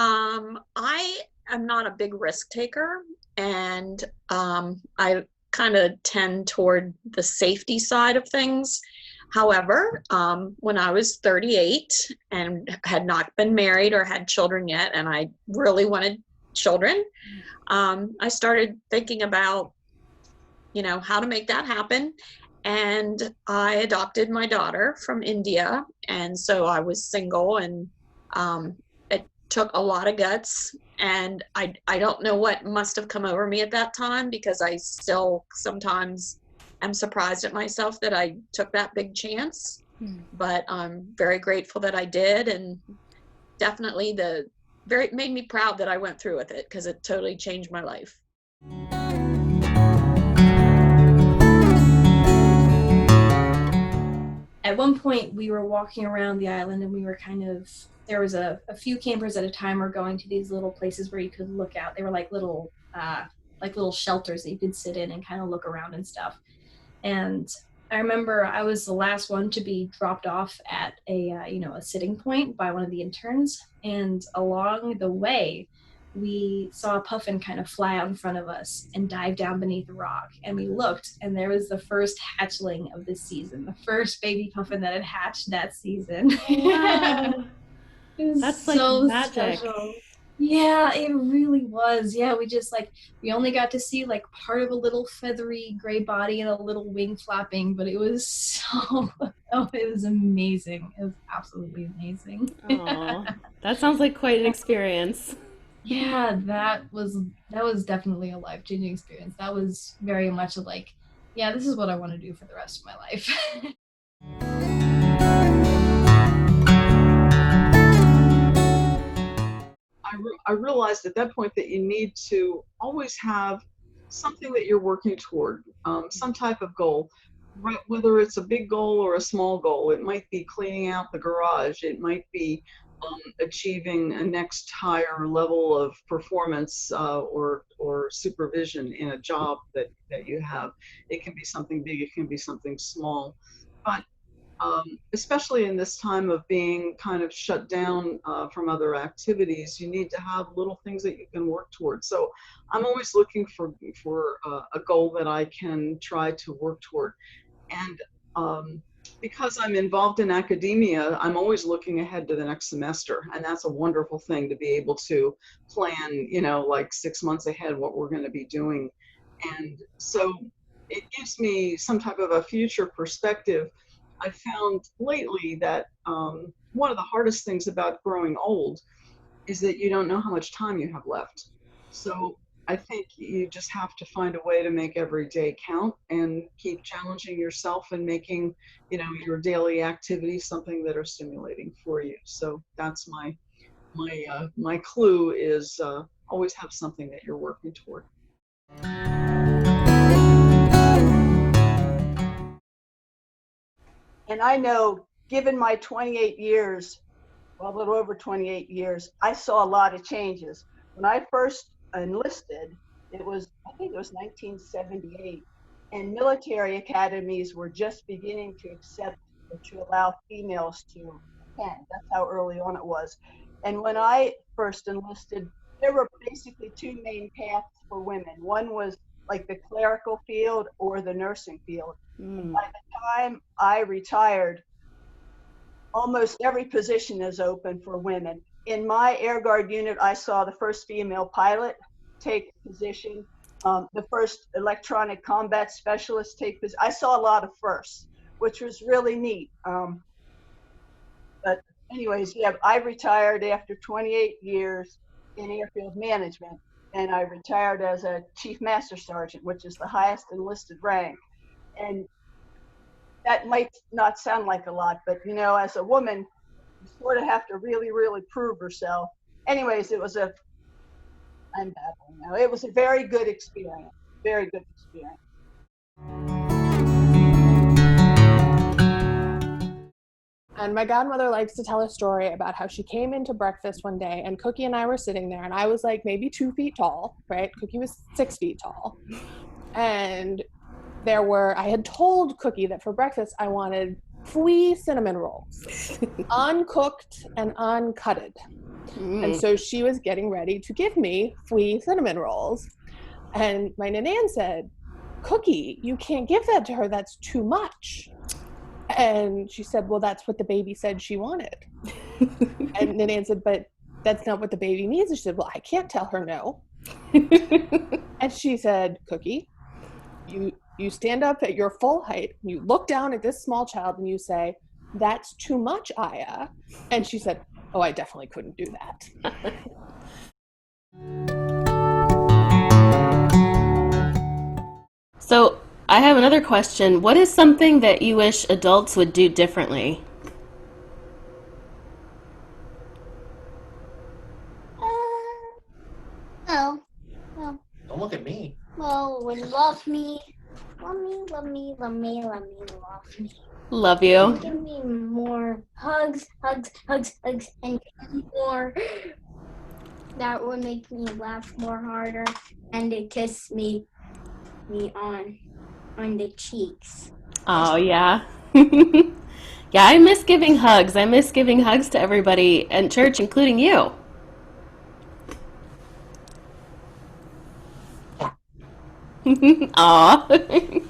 I am not a big risk taker, and I kind of tend toward the safety side of things. However, when I was 38 and had not been married or had children yet, and I really wanted children, I started thinking about, how to make that happen. And I adopted my daughter from India. And so I was single, and it took a lot of guts. And I don't know what must have come over me at that time, because I still sometimes am surprised at myself that I took that big chance. But I'm very grateful that I did. And definitely made me proud that I went through with it, because it totally changed my life. At one point, we were walking around the island, and we were there was a few campers at a time were going to these little places where you could look out. They were like little shelters that you could sit in and kind of look around and stuff. And I remember I was the last one to be dropped off at a sitting point by one of the interns. And along the way, we saw a puffin kind of fly out in front of us and dive down beneath a rock. And we looked, and there was the first hatchling of this season, the first baby puffin that had hatched that season. Wow. That's so like magic. Special. Yeah, it really was. Yeah, we only got to see like part of a little feathery gray body and a little wing flapping, but it was it was amazing. It was absolutely amazing. Oh, that sounds like quite an experience. Yeah, that was definitely a life-changing experience. That was very much like, yeah, this is what I want to do for the rest of my life. I realized at that point that you need to always have something that you're working toward, some type of goal, whether it's a big goal or a small goal. It might be cleaning out the garage. It might be achieving a next higher level of performance or supervision in a job that you have. It can be something big, it can be something small. But especially in this time of being kind of shut down from other activities, you need to have little things that you can work towards. So I'm always looking for a goal that I can try to work toward. And because I'm involved in academia, I'm always looking ahead to the next semester. And that's a wonderful thing to be able to plan, like 6 months ahead what we're going to be doing. And so it gives me some type of a future perspective. I found lately that one of the hardest things about growing old is that you don't know how much time you have left. So I think you just have to find a way to make every day count and keep challenging yourself and making, your daily activities something that are stimulating for you. So that's my clue is always have something that you're working toward. And I know, given my 28 years, well, a little over 28 years, I saw a lot of changes. When I first enlisted, I think it was 1978, and military academies were just beginning to accept or to allow females to attend. That's how early on it was. And when I first enlisted, there were basically two main paths for women. One was like the clerical field or the nursing field. By the time I retired, almost every position is open for women. In my Air Guard unit, I saw the first female pilot take position, the first electronic combat specialist take position. I saw a lot of firsts, which was really neat. But anyways, yeah, I retired after 28 years in airfield management, and I retired as a Chief Master Sergeant, which is the highest enlisted rank. And that might not sound like a lot, but as a woman, you sort of have to really, really prove herself. Anyways, I'm babbling now. It was a very good experience, very good experience. And my godmother likes to tell a story about how she came into breakfast one day and Cookie and I were sitting there, and I was like maybe 2 feet tall, right? Cookie was 6 feet tall. And I had told Cookie that for breakfast I wanted 3 cinnamon rolls, uncooked and uncutted. And so she was getting ready to give me free cinnamon rolls. And my Nanan said, Cookie, you can't give that to her. That's too much. And she said, well, that's what the baby said she wanted. And Nanan said, but that's not what the baby needs. And she said, well, I can't tell her no. And she said, Cookie, you stand up at your full height, you look down at this small child and you say, that's too much, Aya. And she said, oh, I definitely couldn't do that. So I have another question. What is something that you wish adults would do differently? Oh, Don't look at me. well, would love me. Love me, love me, love me, love me, love me. Love you. Give me more hugs, hugs, hugs, hugs, and more. That would make me laugh more harder, and to kiss me on the cheeks. Oh, yeah. Yeah, I miss giving hugs. I miss giving hugs to everybody in church, including you. Aw.